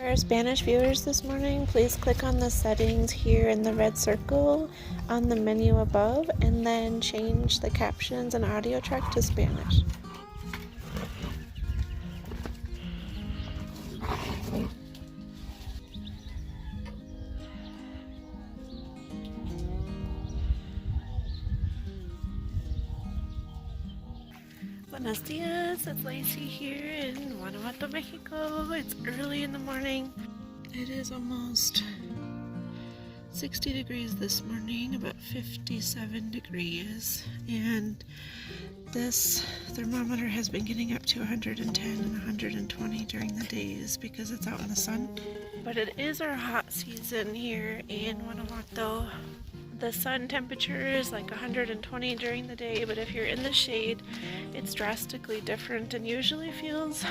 For our Spanish viewers this morning, please click on the settings here in the red circle on the menu above and then change the captions and audio track to Spanish. Buenos dias, it's Lacey here in Guanajuato, Mexico. It's early in the morning. It is almost 60 degrees this morning, about 57 degrees, and this thermometer has been getting up to 110 and 120 during the days because it's out in the sun. But it is our hot season here in Guanajuato. The sun temperature is like 120 during the day, but if you're in the shade, it's drastically different and usually feels,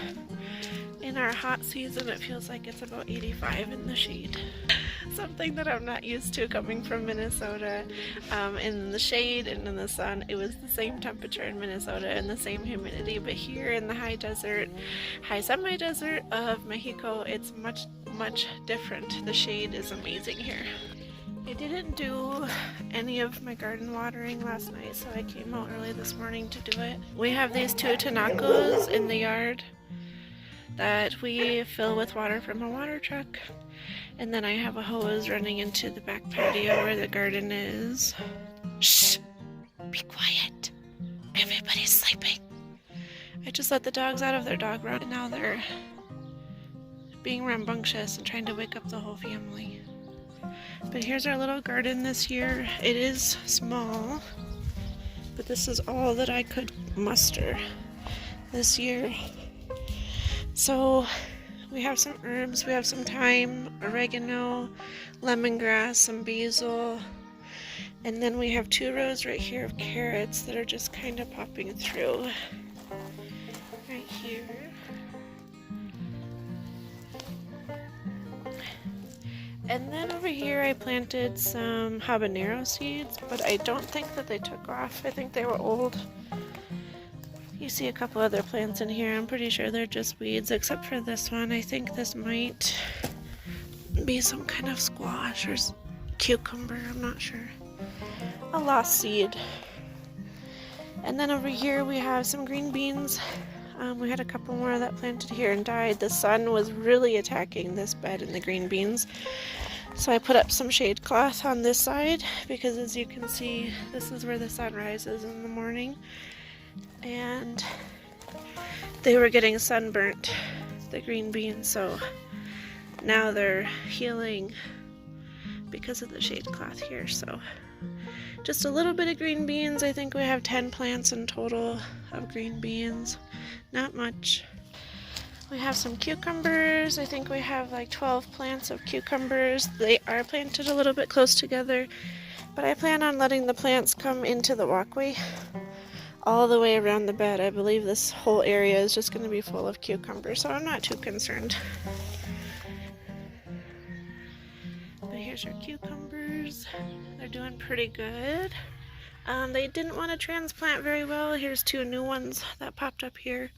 in our hot season, it feels like it's about 85 in the shade. Something that I'm not used to coming from Minnesota. In the shade and in the sun, it was the same temperature in Minnesota and the same humidity, but here in the high semi-desert of Mexico, it's much different. The shade is amazing here. I didn't do any of my garden watering last night, so I came out early this morning to do it. We have these two tinacos in the yard that we fill with water from a water truck, and then I have a hose running into the back patio where the garden is. Shh! Be quiet! Everybody's sleeping. I just let the dogs out of their dog run, and now they're being rambunctious and trying to wake up the whole family. But here's our little garden this year. It is small, but this is all that I could muster this year. So we have some herbs, we have some thyme, oregano, lemongrass, some basil, and then we have 2 rows right here of carrots that are just kind of popping through right here. And then over here I planted some habanero seeds, but I don't think that they took off. I think they were old. You see a couple other plants in here. I'm pretty sure they're just weeds, except for this one. I think this might be some kind of squash or cucumber. I'm not sure. A lost seed. And then over here we have some green beans. We had a couple more that planted here and died. The sun was really attacking this bed and the green beans. So I put up some shade cloth on this side because, as you can see, this is where the sun rises in the morning. And they were getting sunburnt, the green beans, so now they're healing because of the shade cloth here. So just a little bit of green beans. I think we have 10 plants in total of green beans. Not much. We have some cucumbers. I think we have like 12 plants of cucumbers. They are planted a little bit close together, but I plan on letting the plants come into the walkway all the way around the bed. I believe this whole area is just going to be full of cucumbers, so I'm not too concerned. But here's our cucumbers. They're doing pretty good. They didn't want to transplant very well. Here's 2 new ones that popped up here.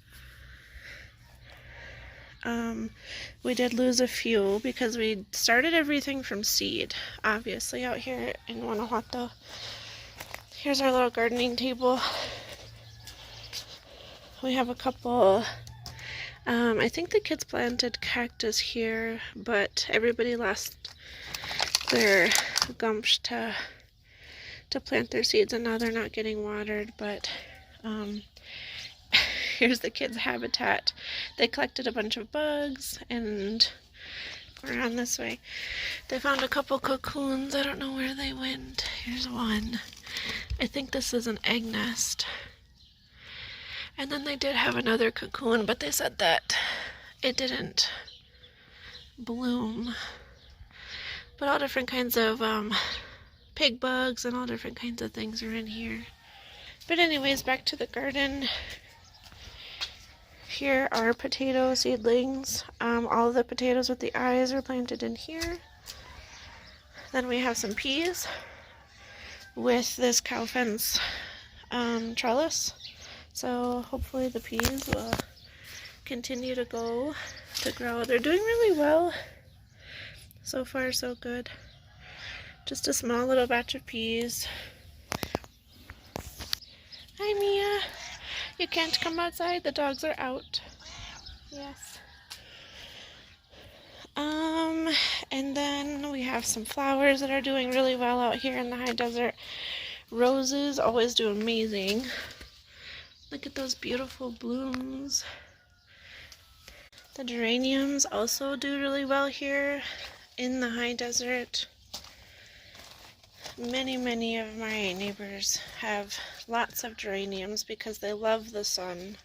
We did lose a few because we started everything from seed, obviously, out here in Guanajuato. Here's our little gardening table. We have a couple, I think the kids planted cactus here, but everybody lost their gumption to plant their seeds, and now they're not getting watered. But here's the kids' habitat. They collected a bunch of bugs, and we're on this way. They found a couple cocoons. I don't know where they went. Here's one. I think this is an egg nest. And then they did have another cocoon, but they said that it didn't bloom. But all different kinds of pig bugs and all different kinds of things are in here. But anyways, back to the garden. Here are potato seedlings. All of the potatoes with the eyes are planted in here. Then we have some peas with this cow fence trellis. So hopefully the peas will continue to grow. They're doing really well. So far, so good. Just a small little batch of peas. Hi, Mia. You can't come outside. The dogs are out. Yes. And then we have some flowers that are doing really well out here in the high desert. Roses always do amazing. Look at those beautiful blooms. The geraniums also do really well here in the high desert. Many of my neighbors have lots of geraniums because they love the sun.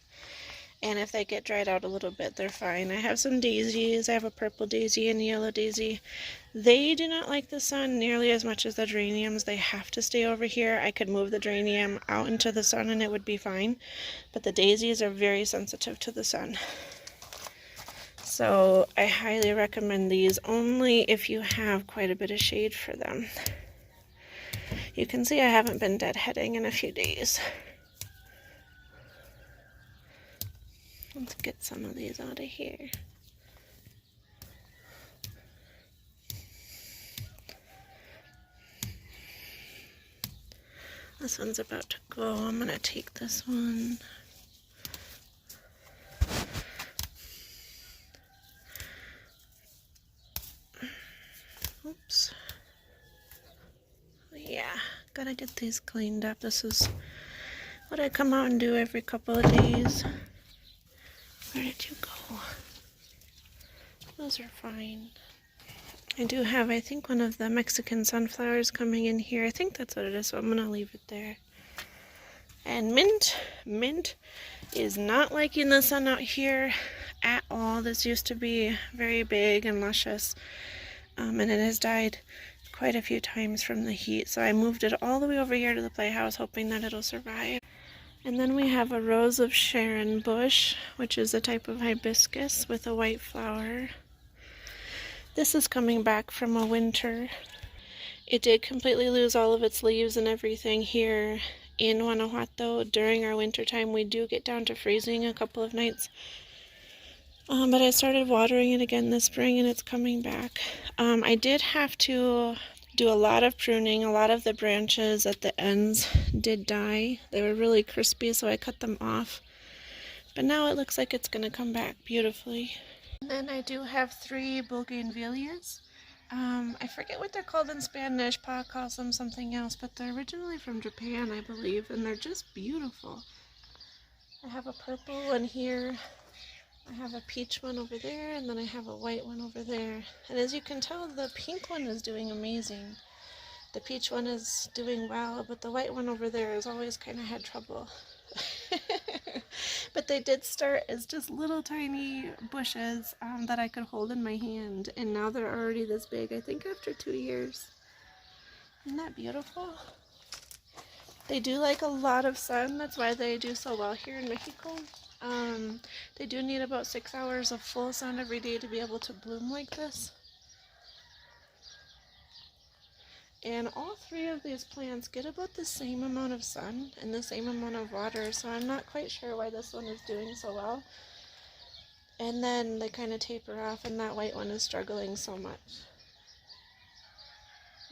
And if they get dried out a little bit, they're fine. I have some daisies. I have a purple daisy and a yellow daisy. They do not like the sun nearly as much as the geraniums. They have to stay over here. I could move the geranium out into the sun and it would be fine. But the daisies are very sensitive to the sun. So I highly recommend these only if you have quite a bit of shade for them. You can see I haven't been deadheading in a few days. Let's get some of these out of here. This one's about to go. I'm going to take this one. Oops. Yeah, gotta get these cleaned up. This is what I come out and do every couple of days. Where did you go? Those are fine. I do have, I think, one of the Mexican sunflowers coming in here. I think that's what it is, so I'm going to leave it there. And mint is not liking the sun out here at all. This used to be very big and luscious, and it has died quite a few times from the heat. So I moved it all the way over here to the playhouse, hoping that it'll survive. And then we have a rose of Sharon bush, which is a type of hibiscus with a white flower. This is coming back from a winter. It did completely lose all of its leaves and everything here in Guanajuato. During our winter time, we do get down to freezing a couple of nights. But I started watering it again this spring and it's coming back. I did have to do a lot of pruning. A lot of the branches at the ends did die. They were really crispy, so I cut them off. But now it looks like it's going to come back beautifully. And then I do have 3 bougainvilleas. I forget what they're called in Spanish. Pa calls them something else, but they're originally from Japan, I believe, and they're just beautiful. I have a purple one here. I have a peach one over there, and then I have a white one over there. And as you can tell, the pink one is doing amazing. The peach one is doing well, but the white one over there has always kind of had trouble. But they did start as just little tiny bushes that I could hold in my hand, and now they're already this big, I think after 2 years. Isn't that beautiful? They do like a lot of sun. That's why they do so well here in Mexico. They do need about 6 hours of full sun every day to be able to bloom like this. And all 3 of these plants get about the same amount of sun and the same amount of water, so I'm not quite sure why this one is doing so well. And then they kind of taper off, and that white one is struggling so much.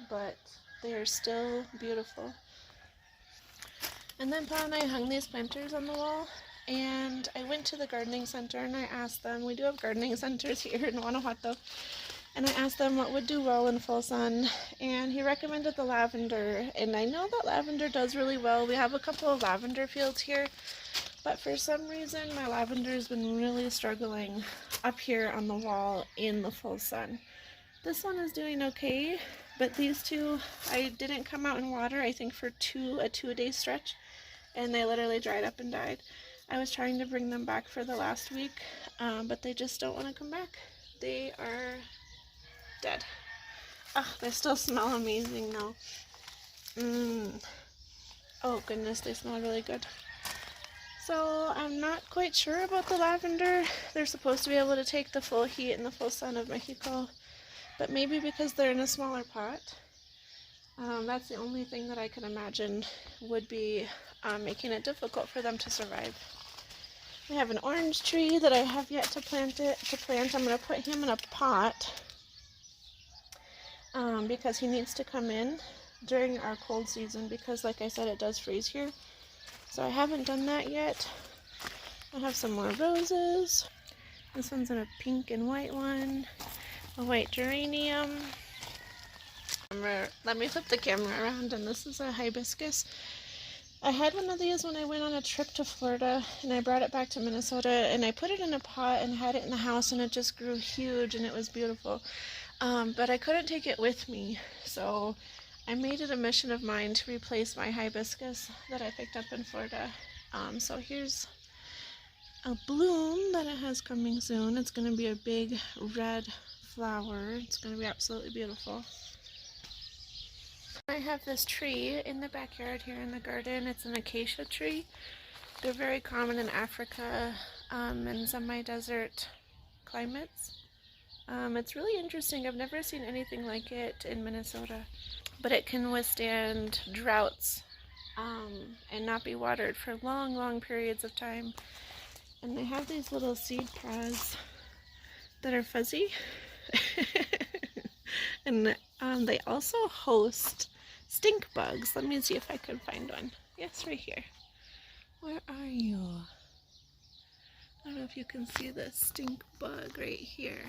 But they are still beautiful. And then Pa and I hung these planters on the wall, and I went to the gardening center and I asked them, we do have gardening centers here in Guanajuato, and I asked them what would do well in full sun, and he recommended the lavender. And I know that lavender does really well. We have a couple of lavender fields here, but for some reason my lavender has been really struggling up here on the wall in the full sun. This one is doing okay, but these 2 I didn't come out and water, I think for a 2-day stretch, and they literally dried up and died. I was trying to bring them back for the last week, but they just don't want to come back. They are dead. Oh, they still smell amazing though. Oh goodness, they smell really good. So I'm not quite sure about the lavender. They're supposed to be able to take the full heat and the full sun of Mexico, but maybe because they're in a smaller pot. That's the only thing that I can imagine would be making it difficult for them to survive. I have an orange tree that I have yet to plant. I'm going to put him in a pot because he needs to come in during our cold season because, like I said, it does freeze here. So I haven't done that yet. I have some more roses. This one's in a pink and white one. A white geranium. Let me flip the camera around, and this is a hibiscus. I had one of these when I went on a trip to Florida, and I brought it back to Minnesota, and I put it in a pot and had it in the house, and it just grew huge, and it was beautiful. But I couldn't take it with me, so I made it a mission of mine to replace my hibiscus that I picked up in Florida. So here's a bloom that it has coming soon. It's going to be a big red flower. It's going to be absolutely beautiful. I have this tree in the backyard here in the garden. It's an acacia tree. They're very common in Africa and semi-desert climates. It's really interesting. I've never seen anything like it in Minnesota, but it can withstand droughts and not be watered for long, long periods of time. And they have these little seed pods that are fuzzy. And they also host stink bugs. Let me see if I can find one. Yes, right here. Where are you? I don't know if you can see the stink bug right here.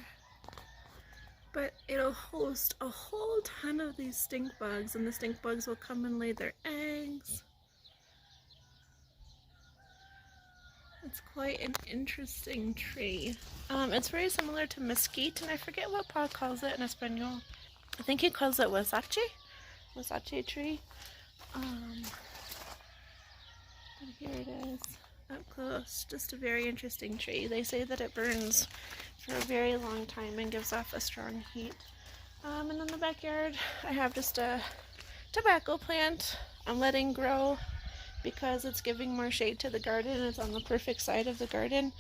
But it'll host a whole ton of these stink bugs, and the stink bugs will come and lay their eggs. It's quite an interesting tree. It's very similar to mesquite, and I forget what Paul calls it in Espanol. I think he calls it Huasache tree. And here it is, up close. Just a very interesting tree. They say that it burns for a very long time and gives off a strong heat. And in the backyard, I have just a tobacco plant I'm letting grow because it's giving more shade to the garden. It's on the perfect side of the garden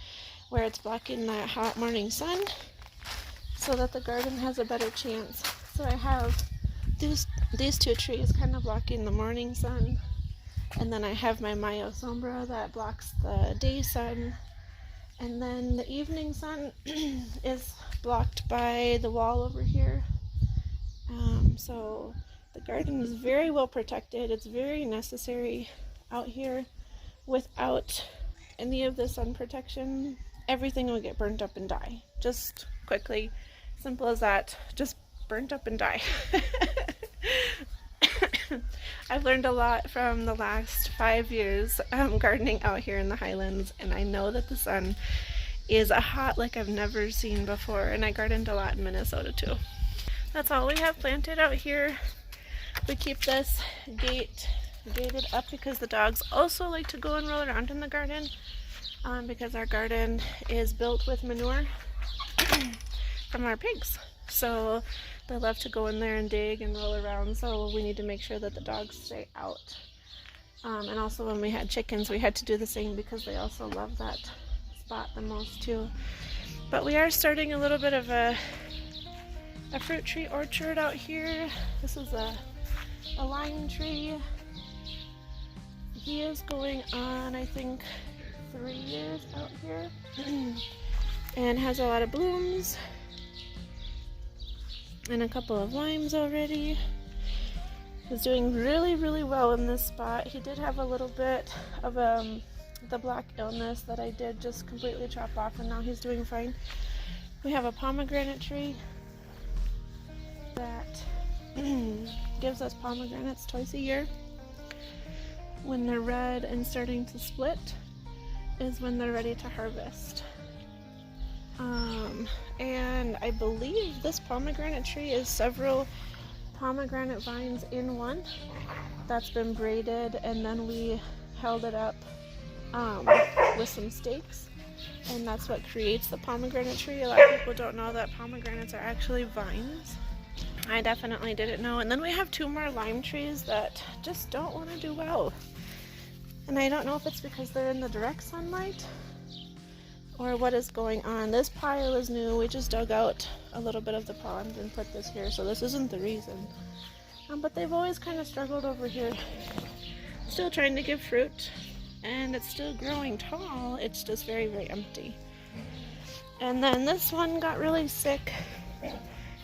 where it's blocking that hot morning sun so that the garden has a better chance. So I have these two trees kind of blocking the morning sun, and then I have my Mayo Sombra that blocks the day sun, and then the evening sun is blocked by the wall over here. So the garden is very well protected. It's very necessary out here. Without any of the sun protection, everything will get burnt up and die. Just quickly, simple as that. Just burnt up and die. I've learned a lot from the last 5 years gardening out here in the Highlands, and I know that the sun is hot like I've never seen before, and I gardened a lot in Minnesota too. That's all we have planted out here. We keep this gated up because the dogs also like to go and roll around in the garden because our garden is built with manure from our pigs. So they love to go in there and dig and roll around, so we need to make sure that the dogs stay out. And also when we had chickens, we had to do the same because they also love that spot the most too. But we are starting a little bit of a fruit tree orchard out here. This is a lime tree. He is going on, I think, 3 years out here and has a lot of blooms and a couple of limes already. He's doing really, really well in this spot. He did have a little bit of the black illness that I did just completely chop off, and now he's doing fine. We have a pomegranate tree that gives us pomegranates twice a year. When they're red and starting to split is when they're ready to harvest. And I believe this pomegranate tree is several pomegranate vines in one that's been braided, and then we held it up with some stakes, and that's what creates the pomegranate tree. A lot of people don't know that pomegranates are actually vines. I definitely didn't know. And then we have 2 more lime trees that just don't want to do well, and I don't know if it's because they're in the direct sunlight or what is going on. This pile is new. We just dug out a little bit of the pond and put this here, so this isn't the reason. But they've always kind of struggled over here. Still trying to give fruit. and it's still growing tall. It's just very, very empty. And then this one got really sick.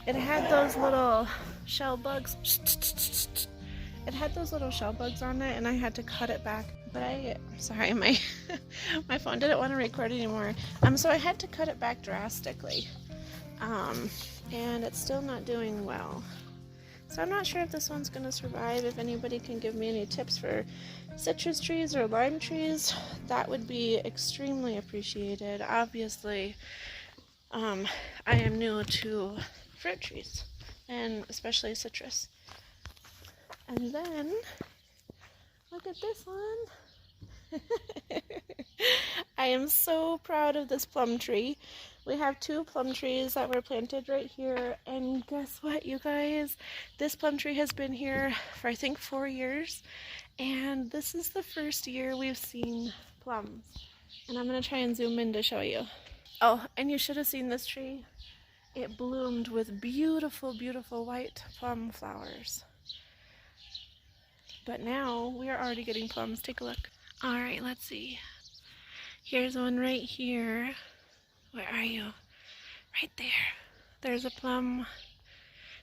It had those little shell bugs. It had those little shell bugs on it, and I had to cut it back. But sorry, my my phone didn't want to record anymore. So I had to cut it back drastically. And it's still not doing well. So I'm not sure if this one's gonna survive. If anybody can give me any tips for citrus trees or lime trees, that would be extremely appreciated. Obviously, I am new to fruit trees, and especially citrus. And then, look at this one. I am so proud of this plum tree. We have 2 plum trees that were planted right here, and guess what, you guys? This plum tree has been here for I think 4 years, and this is the first year we've seen plums. And I'm going to try and zoom in to show you. Oh, and you should have seen this tree. It bloomed with beautiful, beautiful white plum flowers. But now we are already getting plums. Take a look. All right, let's see. Here's one right here. Where are you? Right there. There's a plum.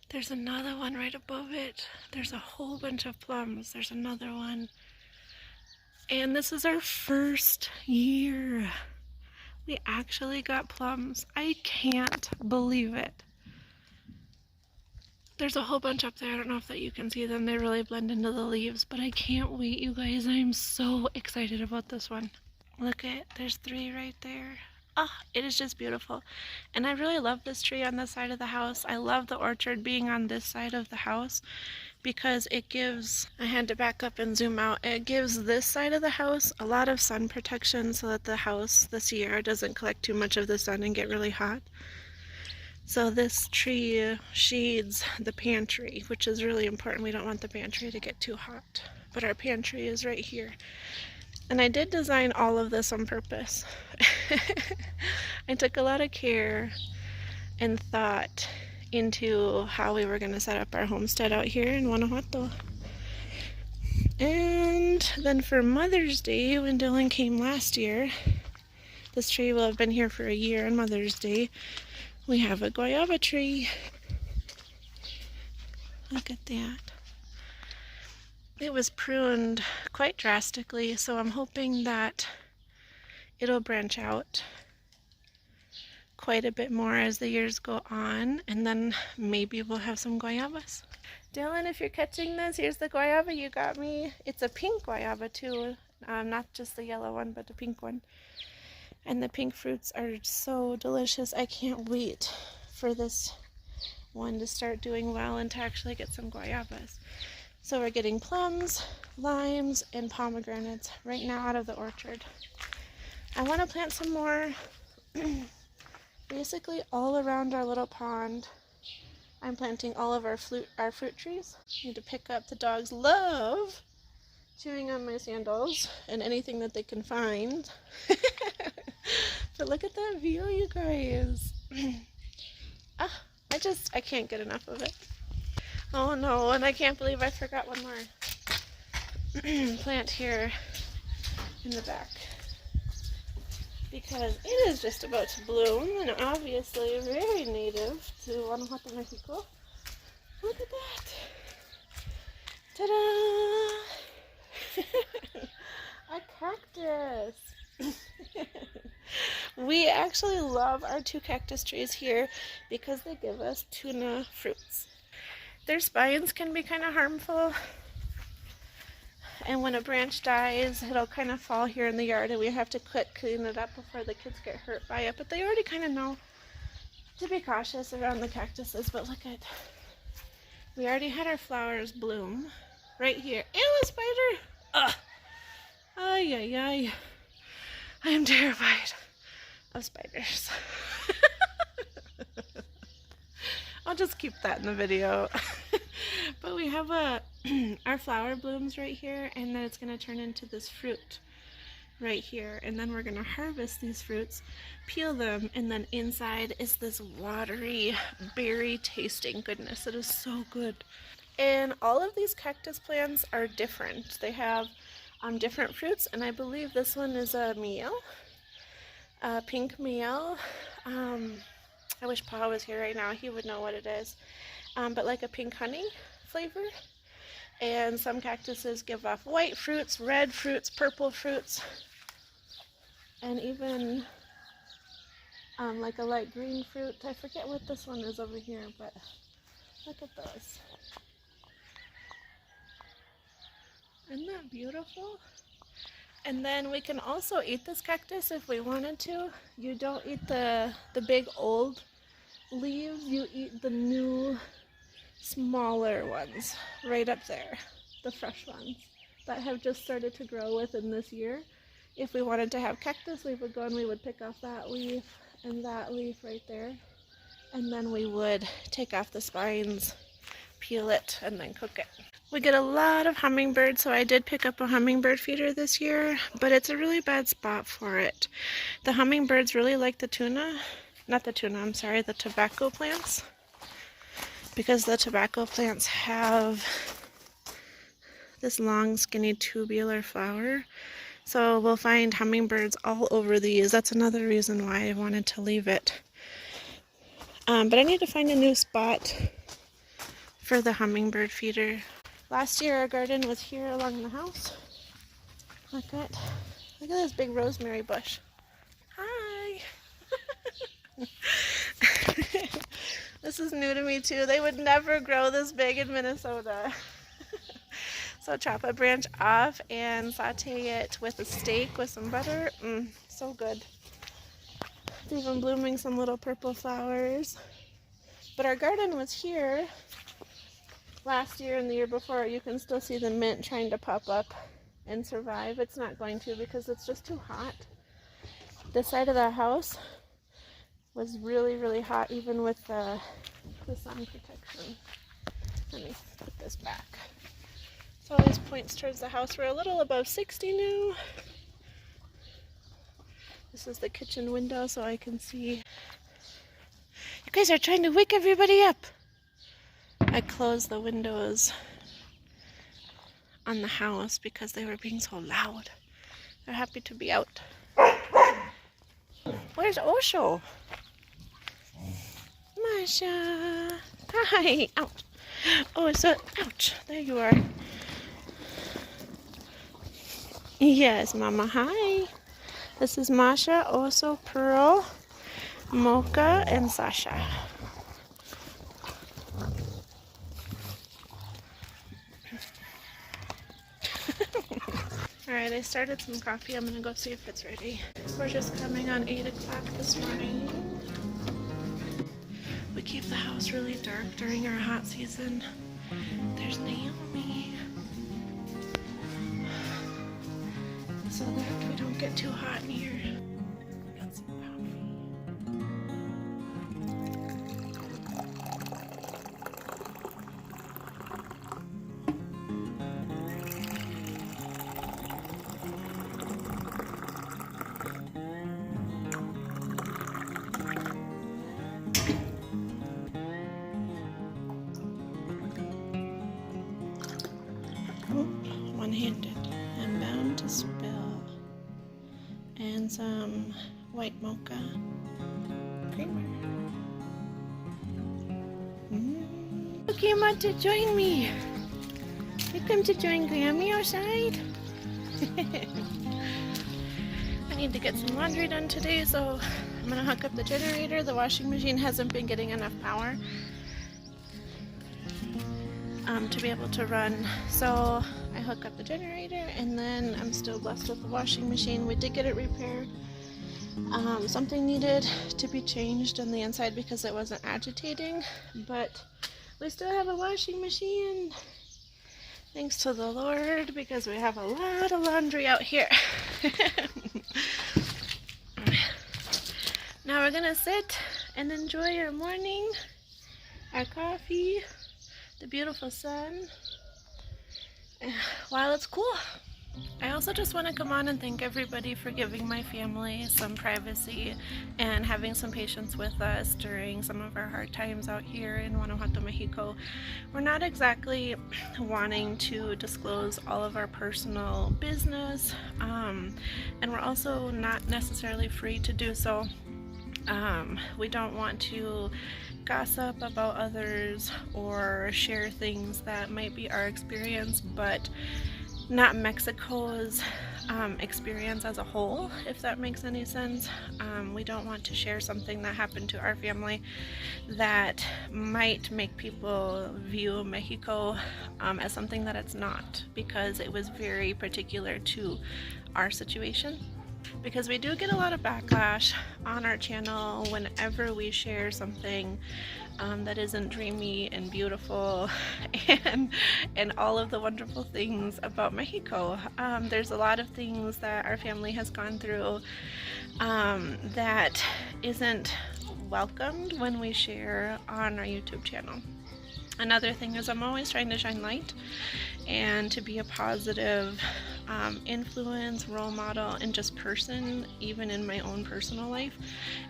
There's another one right above it. There's a whole bunch of plums. There's another one. And this is our first year. We actually got plums. I can't believe it. There's a whole bunch up there. I don't know if that you can see them. They really blend into the leaves, but I can't wait, you guys. I'm so excited about this one. Look at, there's 3 right there. Oh, it is just beautiful. And I really love this tree on this side of the house. I love the orchard being on this side of the house because it gives, I had to back up and zoom out, it gives this side of the house a lot of sun protection so that the house this year doesn't collect too much of the sun and get really hot. So this tree shades the pantry, which is really important. We don't want the pantry to get too hot. But our pantry is right here. And I did design all of this on purpose. I took a lot of care and thought into how we were going to set up our homestead out here in Guanajuato. And then for Mother's Day, when Dylan came last year, this tree will have been here for a year on Mother's Day. We have a guayaba tree. Look at that. It was pruned quite drastically, so I'm hoping that it'll branch out quite a bit more as the years go on, and then maybe we'll have some guayabas. Dylan, if you're catching this, here's the guayaba you got me. It's a pink guayaba too, not just the yellow one, but the pink one. And the pink fruits are so delicious. I can't wait for this one to start doing well and to actually get some guayabas. So we're getting plums, limes, and pomegranates right now out of the orchard. I want to plant some more basically all around our little pond. I'm planting all of our fruit trees. Need to pick up, the dogs love chewing on my sandals and anything that they can find. But look at that view, you guys. I can't get enough of it. Oh no, and I can't believe I forgot one more plant here in the back. Because it is just about to bloom, and obviously very native to Guanajuato, Mexico. Look at that. Ta-da! A cactus. We actually love our 2 cactus trees here because they give us tuna fruits. Their spines can be kind of harmful, and when a branch dies, it'll kind of fall here in the yard, and we have to clean it up before the kids get hurt by it. But they already kind of know to be cautious around the cactuses. But look at, we already had our flowers bloom right here. Ew, a spider! Ugh! Ay, ay, ay. I am terrified of spiders. I'll just keep that in the video. But we have our flower blooms right here, and then it's going to turn into this fruit right here. And then we're going to harvest these fruits, peel them, and then inside is this watery, berry tasting goodness. It is so good. And all of these cactus plants are different. They have different fruits, and I believe this one is a miel, a pink miel. I wish Paul was here right now, he would know what it is, but like a pink honey flavor. And some cactuses give off white fruits, red fruits, purple fruits, and even like a light green fruit. I forget what this one is over here, but look at this. Isn't that beautiful? And then we can also eat this cactus if we wanted to. You don't eat the big old leaves, you eat the new smaller ones right up there, the fresh ones that have just started to grow within this year. If we wanted to have cactus, we would go and we would pick off that leaf and that leaf right there, and then we would take off the spines, peel it, and then cook it. We get a lot of hummingbirds, so I did pick up a hummingbird feeder this year, but it's a really bad spot for it. The hummingbirds really like the the tobacco plants, because the tobacco plants have this long, skinny, tubular flower. So we'll find hummingbirds all over these. That's another reason why I wanted to leave it. But I need to find a new spot for the hummingbird feeder. Last year our garden was here along the house. Look at this big rosemary bush. Hi! This is new to me too. They would never grow this big in Minnesota. So chop a branch off and saute it with a steak with some butter. So good. It's even blooming some little purple flowers. But our garden was here last year and the year before. You can still see the mint trying to pop up and survive. It's not going to because it's just too hot. This side of the house was really, really hot, even with the sun protection. Let me put this back. So this points towards the house. We're a little above 60 now. This is the kitchen window, so I can see. You guys are trying to wake everybody up. I closed the windows on the house because they were being so loud. They're happy to be out. Where's Osho? Masha. Hi. Ouch. Oh, so ouch. There you are. Yes, Mama. Hi. This is Masha, Oso, Pearl, Mocha, and Sasha. Alright, I started some coffee. I'm gonna go see if it's ready. We're just coming on 8 o'clock this morning. We keep the house really dark during our hot season. There's Naomi. So that we don't get too hot in here. Got some one-handed and bound to spill. And some white mocha creamer. You came out to join me. You come to join Grammy outside? I need to get some laundry done today, so I'm gonna hook up the generator. The washing machine hasn't been getting enough power to be able to run, so I hook up the generator, and then I'm still blessed with the washing machine. We did get it repaired. Something needed to be changed on the inside because it wasn't agitating, but we still have a washing machine. Thanks to the Lord, because we have a lot of laundry out here. Now we're gonna sit and enjoy our morning, our coffee, the beautiful sun, while it's cool. I also just want to come on and thank everybody for giving my family some privacy and having some patience with us during some of our hard times out here in Guanajuato, Mexico. We're not exactly wanting to disclose all of our personal business, and we're also not necessarily free to do so. We don't want to gossip about others or share things that might be our experience, but not Mexico's experience as a whole, if that makes any sense. We don't want to share something that happened to our family that might make people view Mexico as something that it's not, because it was very particular to our situation. Because we do get a lot of backlash on our channel whenever we share something that isn't dreamy and beautiful and all of the wonderful things about Mexico. There's a lot of things that our family has gone through that isn't welcomed when we share on our YouTube channel. Another thing is I'm always trying to shine light and to be a positive influence, role model, and just person, even in my own personal life.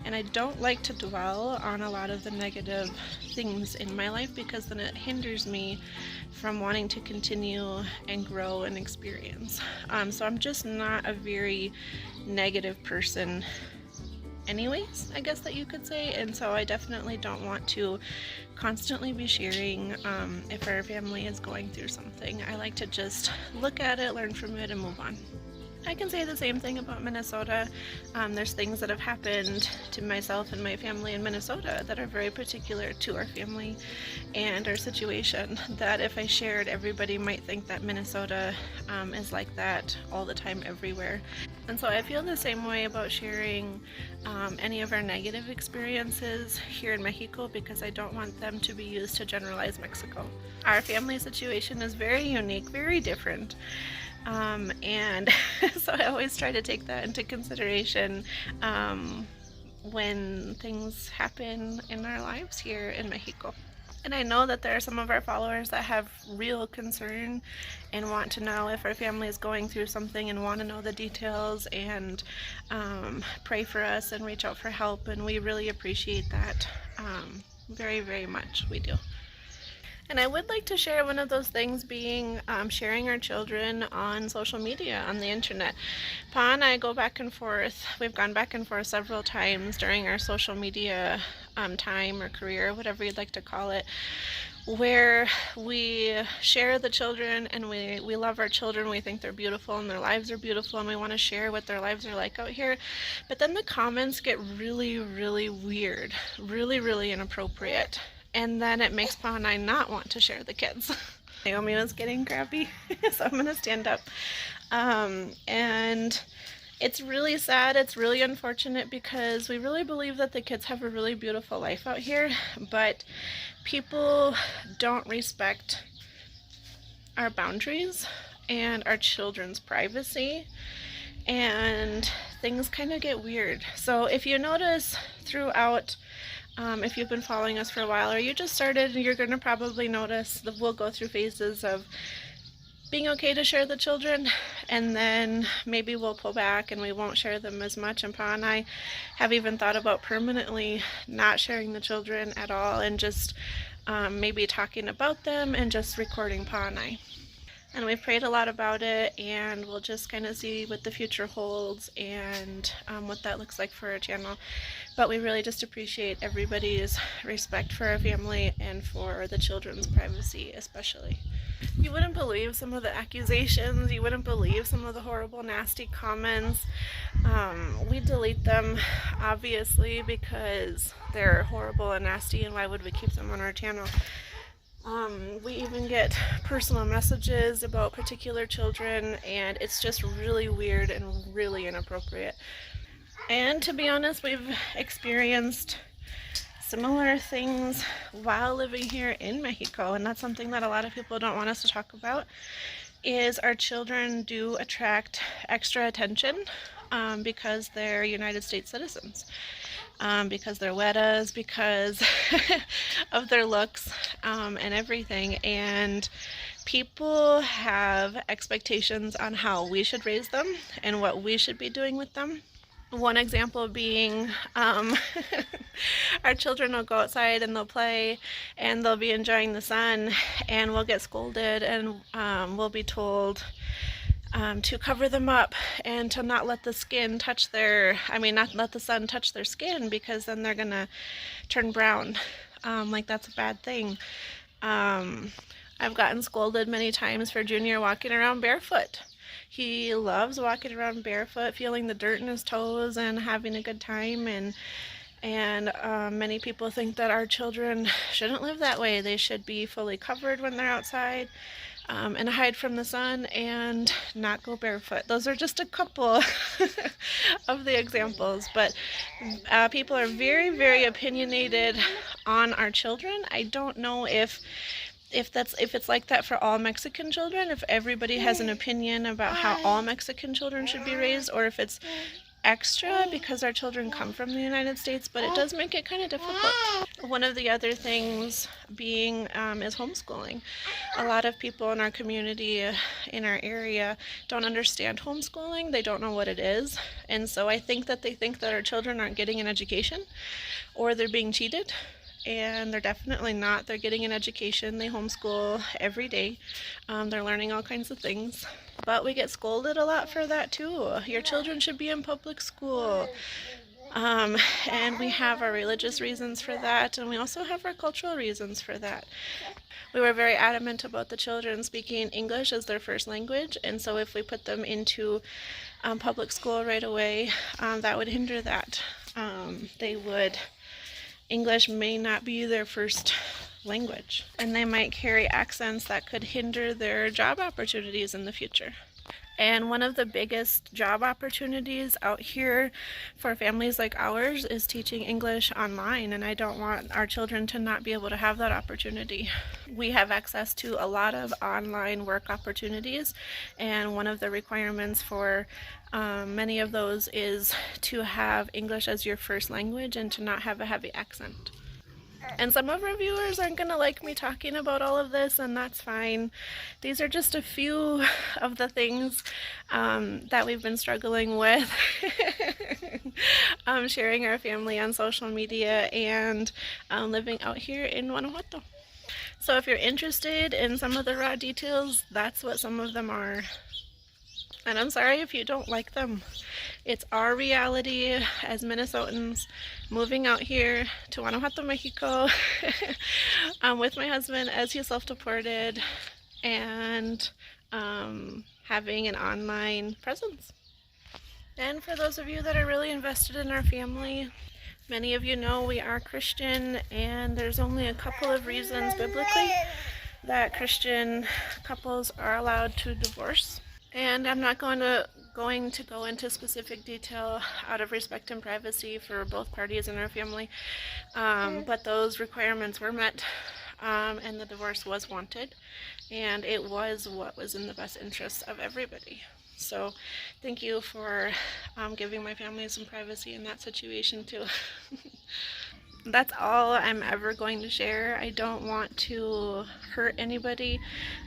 And I don't like to dwell on a lot of the negative things in my life, because then it hinders me from wanting to continue and grow and experience. So I'm just not a very negative person anyways, I guess that you could say, and so I definitely don't want to constantly be sharing if our family is going through something. I like to just look at it, learn from it, and move on. I can say the same thing about Minnesota. There's things that have happened to myself and my family in Minnesota that are very particular to our family and our situation, that if I shared, everybody might think that Minnesota is like that all the time everywhere. And so I feel the same way about sharing any of our negative experiences here in Mexico, because I don't want them to be used to generalize Mexico. Our family situation is very unique, very different. And so I always try to take that into consideration when things happen in our lives here in Mexico. And I know that there are some of our followers that have real concern and want to know if our family is going through something and want to know the details and pray for us and reach out for help, and we really appreciate that very, very much. We do. And I would like to share one of those things being sharing our children on social media, on the internet. Pa and I go back and forth. We've gone back and forth several times during our social media time or career, whatever you'd like to call it, where we share the children and we love our children. We think they're beautiful and their lives are beautiful, and we want to share what their lives are like out here. But then the comments get really, really weird, really, really inappropriate. And then it makes Pa and I not want to share the kids. Naomi was getting crabby, so I'm going to stand up. And it's really sad, it's really unfortunate, because we really believe that the kids have a really beautiful life out here, but people don't respect our boundaries and our children's privacy, and things kind of get weird. So if you notice throughout, if you've been following us for a while, or you just started, you're going to probably notice that we'll go through phases of being okay to share the children, and then maybe we'll pull back and we won't share them as much. And Pa and I have even thought about permanently not sharing the children at all, and just maybe talking about them and just recording Pa and I. And we've prayed a lot about it, and we'll just kind of see what the future holds and what that looks like for our channel. But we really just appreciate everybody's respect for our family and for the children's privacy especially. You wouldn't believe some of the accusations, you wouldn't believe some of the horrible, nasty comments. We delete them, obviously, because they're horrible and nasty, and why would we keep them on our channel? We even get personal messages about particular children, and it's just really weird and really inappropriate. And to be honest, we've experienced similar things while living here in Mexico, and that's something that a lot of people don't want us to talk about, is our children do attract extra attention because they're United States citizens. Because they're wetas, because of their looks and everything. And People have expectations on how we should raise them and what we should be doing with them. One example being our children will go outside and they'll play and they'll be enjoying the sun, and we'll get scolded, and we'll be told to cover them up and to not let the skin touch not let the sun touch their skin, because then they're gonna turn brown. Like that's a bad thing. I've gotten scolded many times for Junior walking around barefoot. He loves walking around barefoot, feeling the dirt in his toes and having a good time, and many people think that our children shouldn't live that way. They should be fully covered when they're outside, and hide from the sun and not go barefoot. Those are just a couple of the examples, but people are very, very opinionated on our children. I don't know if it's like that for all Mexican children, if everybody has an opinion about how all Mexican children should be raised, or if it's extra because our children come from the United States, but it does make it kind of difficult. One of the other things being is homeschooling. A lot of people in our community, in our area, don't understand homeschooling. They don't know what it is, and so I think that they think that our children aren't getting an education, or they're being cheated. And they're definitely not. They're getting an education. They homeschool every day. They're learning all kinds of things. But we get scolded a lot for that too. Your children should be in public school. And we have our religious reasons for that, and we also have our cultural reasons for that. We were very adamant about the children speaking English as their first language, and so if we put them into public school right away, that would hinder that. English may not be their first language, and they might carry accents that could hinder their job opportunities in the future. And one of the biggest job opportunities out here for families like ours is teaching English online, and I don't want our children to not be able to have that opportunity. We have access to a lot of online work opportunities, and one of the requirements for many of those is to have English as your first language and to not have a heavy accent. And some of our viewers aren't going to like me talking about all of this, and that's fine. These are just a few of the things that we've been struggling with sharing our family on social media and living out here in Guanajuato. So if you're interested in some of the raw details, that's what some of them are. And I'm sorry if you don't like them. It's our reality as Minnesotans moving out here to Guanajuato, Mexico with my husband as he's self-deported, and having an online presence. And for those of you that are really invested in our family, many of you know we are Christian, and there's only a couple of reasons biblically that Christian couples are allowed to divorce. And I'm not going to go into specific detail out of respect and privacy for both parties in our family, but those requirements were met, and the divorce was wanted, and it was what was in the best interest of everybody. So thank you for giving my family some privacy in that situation too. That's all I'm ever going to share. I don't want to hurt anybody.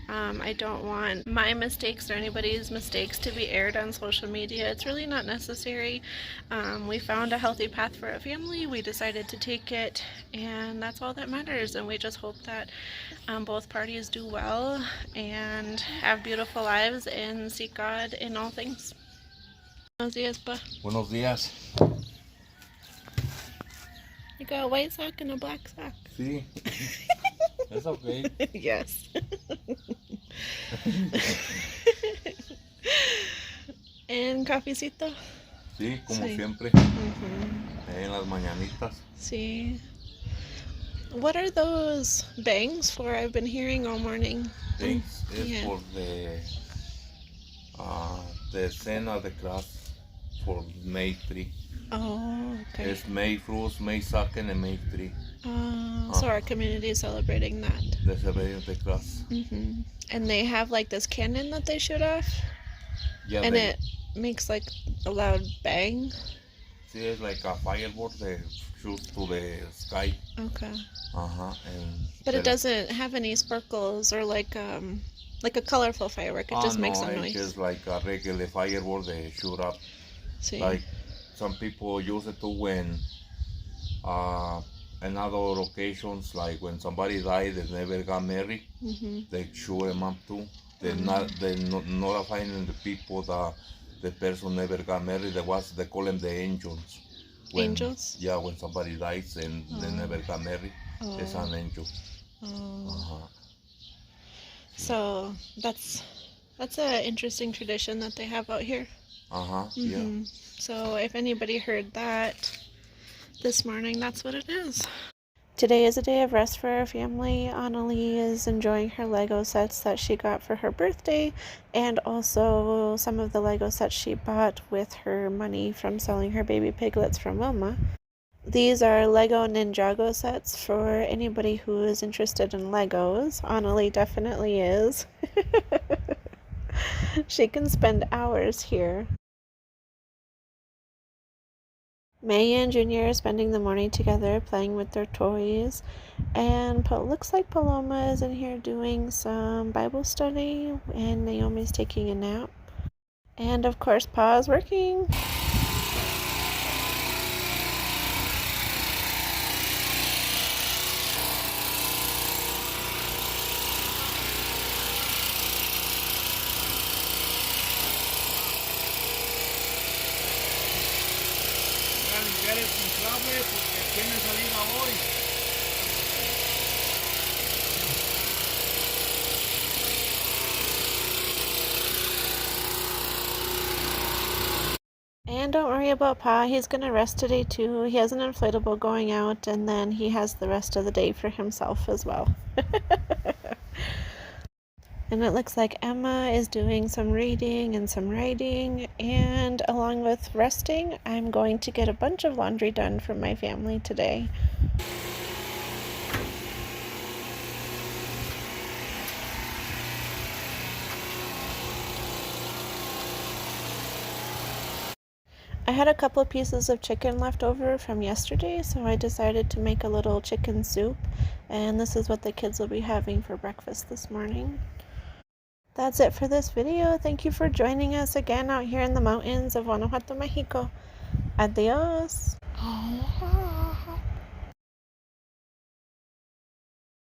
I don't want my mistakes or anybody's mistakes to be aired on social media. It's really not necessary. We found a healthy path for a family. We decided to take it, and that's all that matters. And we just hope that both parties do well and have beautiful lives and seek God in all things. Buenos días, Pa. Buenos días. You got a white sock and a black sock. Sí. That's okay. Yes. ¿En cafecito? Sí, como Sí. siempre. En las mañanitas. Sí. What are those bangs for? I've been hearing all morning. Thanks. Es Yeah. for the cena de class for May 3. Oh, okay. It's May fruits, May second, and May 3. So our community is celebrating that. The celebrating the class. And they have like this cannon that they shoot off, Yeah, and it makes like a loud bang. See, it's like a firework they shoot to the sky. Okay. And But it doesn't have any sparkles or like Like a colorful firework. It just makes No, a it's noise. just like a regular firework they shoot up. See. Like some people use it too when in other occasions, like when somebody died they never got married, they shoot them up too. They're notifying the people that the person never got married. They call them the angels. When, Angels? Yeah, when somebody dies and they never got married, it's an angel. Uh-huh. So that's an interesting tradition that they have out here. Yeah. So if anybody heard that this morning, that's what it is. Today is a day of rest for our family. Annalie is enjoying her Lego sets that she got for her birthday, and also some of the Lego sets she bought with her money from selling her baby piglets from Wilma. These are Lego Ninjago sets for anybody who is interested in Legos. Annalie definitely is. She can spend hours here. May and Junior are spending the morning together playing with their toys, and looks like Paloma is in here doing some Bible study, and Naomi's taking a nap. And of course, Pa is working. And don't worry about Pa, he's gonna rest today too. He has an inflatable going out, and then he has the rest of the day for himself as well. And it looks like Emma is doing some reading and some writing, and along with resting, I'm going to get a bunch of laundry done for my family today. I had a couple of pieces of chicken left over from yesterday, so I decided to make a little chicken soup, and this is what the kids will be having for breakfast this morning. That's it for this video. Thank you for joining us again out here in the mountains of Guanajuato, Mexico. Adios. Oh.